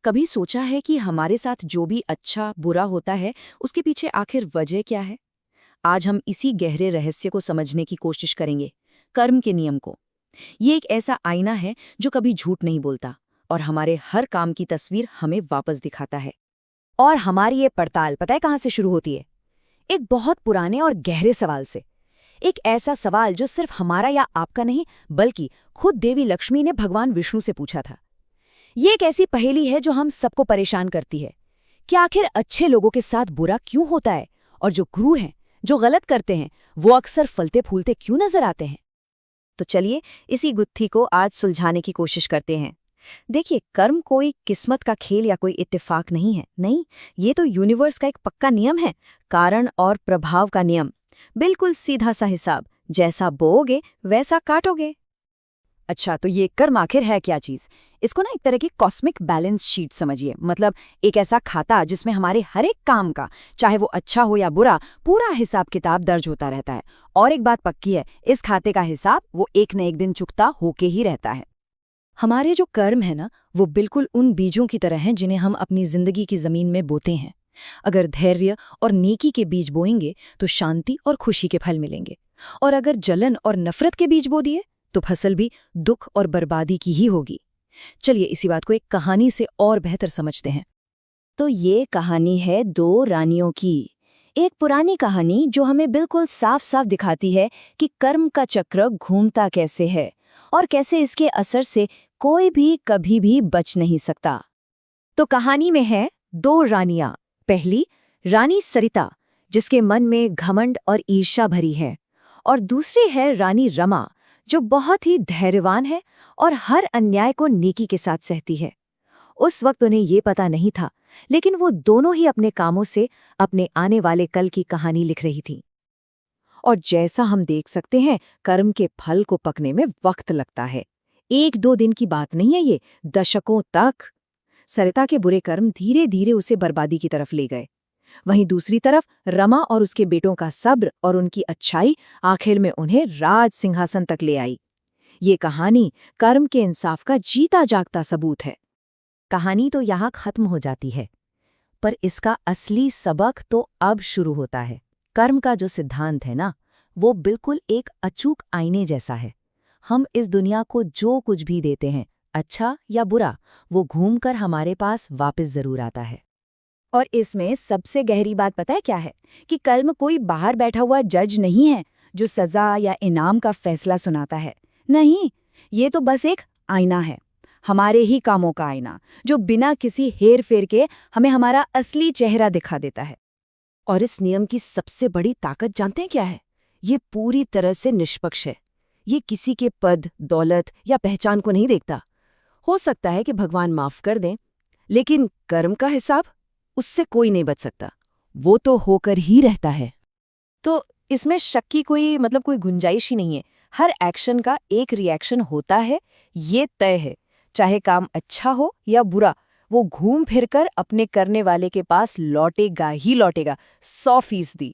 कभी सोचा है कि हमारे साथ जो भी अच्छा बुरा होता है उसके पीछे आखिर वजह क्या है? आज हम इसी गहरे रहस्य को समझने की कोशिश करेंगे, कर्म के नियम को। ये एक ऐसा आईना है जो कभी झूठ नहीं बोलता और हमारे हर काम की तस्वीर हमें वापस दिखाता है। और हमारी ये पड़ताल पता है कहाँ से शुरू होती है? एक बहुत पुराने और गहरे सवाल से। एक ऐसा सवाल जो सिर्फ हमारा या आपका नहीं, बल्कि खुद देवी लक्ष्मी ने भगवान विष्णु से पूछा था। ये एक ऐसी पहेली है जो हम सबको परेशान करती है कि आखिर अच्छे लोगों के साथ बुरा क्यों होता है, और जो क्रूर हैं, जो गलत करते हैं, वो अक्सर फलते फूलते क्यों नजर आते हैं। तो चलिए इसी गुत्थी को आज सुलझाने की कोशिश करते हैं। देखिए, कर्म कोई किस्मत का खेल या कोई इत्तेफाक नहीं है। नहीं, ये तो यूनिवर्स का एक पक्का नियम है, कारण और प्रभाव का नियम। बिल्कुल सीधा सा हिसाब, जैसा बोओगे वैसा काटोगे। अच्छा, तो ये कर्म आखिर है क्या चीज? इसको ना एक तरह की कॉस्मिक बैलेंस शीट समझिए। मतलब एक ऐसा खाता जिसमें हमारे हर एक काम का, चाहे वो अच्छा हो या बुरा, पूरा हिसाब किताब दर्ज होता रहता है। और एक बात पक्की है, इस खाते का हिसाब वो एक न एक दिन चुकता होके ही रहता है। हमारे जो कर्म है ना, वो बिल्कुल उन बीजों की तरह हैं जिन्हें हम अपनी जिंदगी की जमीन में बोते हैं। अगर धैर्य और नेकी के बीज बोएंगे तो शांति और खुशी के फल मिलेंगे, और अगर जलन और नफरत के बीज बो दिए तो फसल भी दुख और बर्बादी की ही होगी। चलिए इसी बात को एक कहानी से और बेहतर समझते हैं। तो ये कहानी है दो रानियों की। एक पुरानी कहानी जो हमें बिल्कुल साफ साफ दिखाती है कि कर्म का चक्र घूमता कैसे है और कैसे इसके असर से कोई भी कभी भी बच नहीं सकता। तो कहानी में है दो रानियां। पहली रानी सरिता, जिसके मन में घमंड और ईर्ष्या भरी है, और दूसरी है रानी रमा, जो बहुत ही धैर्यवान है और हर अन्याय को नेकी के साथ सहती है। उस वक्त उन्हें ये पता नहीं था, लेकिन वो दोनों ही अपने कामों से अपने आने वाले कल की कहानी लिख रही थी। और जैसा हम देख सकते हैं, कर्म के फल को पकने में वक्त लगता है। एक दो दिन की बात नहीं है ये, दशकों तक। सरिता के बुरे कर्म धीरे धीरे उसे बर्बादी की तरफ ले गए। वहीं दूसरी तरफ रमा और उसके बेटों का सब्र और उनकी अच्छाई आखिर में उन्हें राज सिंहासन तक ले आई। ये कहानी कर्म के इंसाफ का जीता जागता सबूत है। कहानी तो यहाँ खत्म हो जाती है, पर इसका असली सबक तो अब शुरू होता है। कर्म का जो सिद्धांत है ना, वो बिल्कुल एक अचूक आईने जैसा है। हम इस दुनिया को जो कुछ भी देते हैं, अच्छा या बुरा, वो घूमकर हमारे पास वापस जरूर आता है। और इसमें सबसे गहरी बात पता है क्या है? कि कर्म कोई बाहर बैठा हुआ जज नहीं है जो सजा या इनाम का फैसला सुनाता है। नहीं, ये तो बस एक आईना है, हमारे ही कामों का आईना, जो बिना किसी हेर फेर के हमें हमारा असली चेहरा दिखा देता है। और इस नियम की सबसे बड़ी ताकत जानते हैं क्या है? ये पूरी तरह से निष्पक्ष है। ये किसी के पद, दौलत या पहचान को नहीं देखता। हो सकता है कि भगवान माफ कर दें, लेकिन कर्म का हिसाब, उससे कोई नहीं बच सकता। वो तो होकर ही रहता है। तो इसमें शक की कोई गुंजाइश ही नहीं है। हर एक्शन का एक रिएक्शन होता है, ये तय है। चाहे काम अच्छा हो या बुरा, वो घूम फिरकर अपने करने वाले के पास लौटेगा ही लौटेगा, 100%।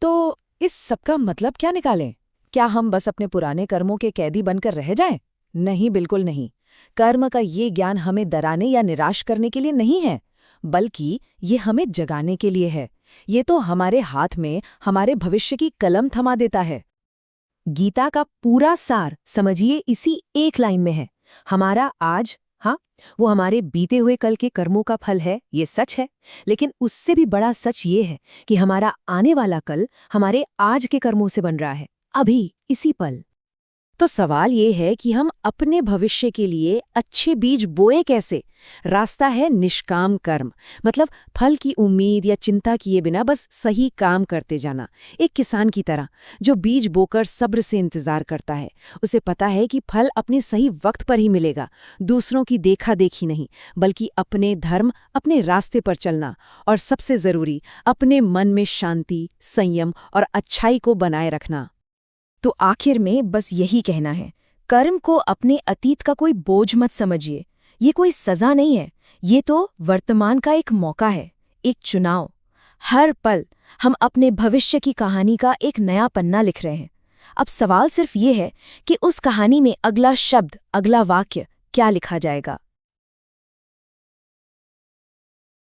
तो इस सबका मतलब क्या निकालें? क्या हम बस अपने पुराने कर्मों के कैदी बनकर रह जाएं? नहीं, बिल्कुल नहीं। कर्म का ये ज्ञान हमें डराने या निराश करने के लिए नहीं है, बल्कि ये हमें जगाने के लिए है। ये तो हमारे हाथ में हमारे भविष्य की कलम थमा देता है। गीता का पूरा सार समझिए इसी एक लाइन में है। हमारा आज, हाँ, वो हमारे बीते हुए कल के कर्मों का फल है, ये सच है। लेकिन उससे भी बड़ा सच ये है कि हमारा आने वाला कल हमारे आज के कर्मों से बन रहा है, अभी इसी पल। तो सवाल ये है कि हम अपने भविष्य के लिए अच्छे बीज बोए कैसे? रास्ता है निष्काम कर्म, मतलब फल की उम्मीद या चिंता किए बिना बस सही काम करते जाना। एक किसान की तरह जो बीज बोकर सब्र से इंतजार करता है। उसे पता है कि फल अपने सही वक्त पर ही मिलेगा। दूसरों की देखा देखी नहीं, बल्कि अपने धर्म, अपने रास्ते पर चलना। और सबसे जरूरी, अपने मन में शांति, संयम और अच्छाई को बनाए रखना। तो आखिर में बस यही कहना है, कर्म को अपने अतीत का कोई बोझ मत समझिए। ये कोई सजा नहीं है, ये तो वर्तमान का एक मौका है, एक चुनाव। हर पल हम अपने भविष्य की कहानी का एक नया पन्ना लिख रहे हैं। अब सवाल सिर्फ ये है कि उस कहानी में अगला शब्द, अगला वाक्य क्या लिखा जाएगा।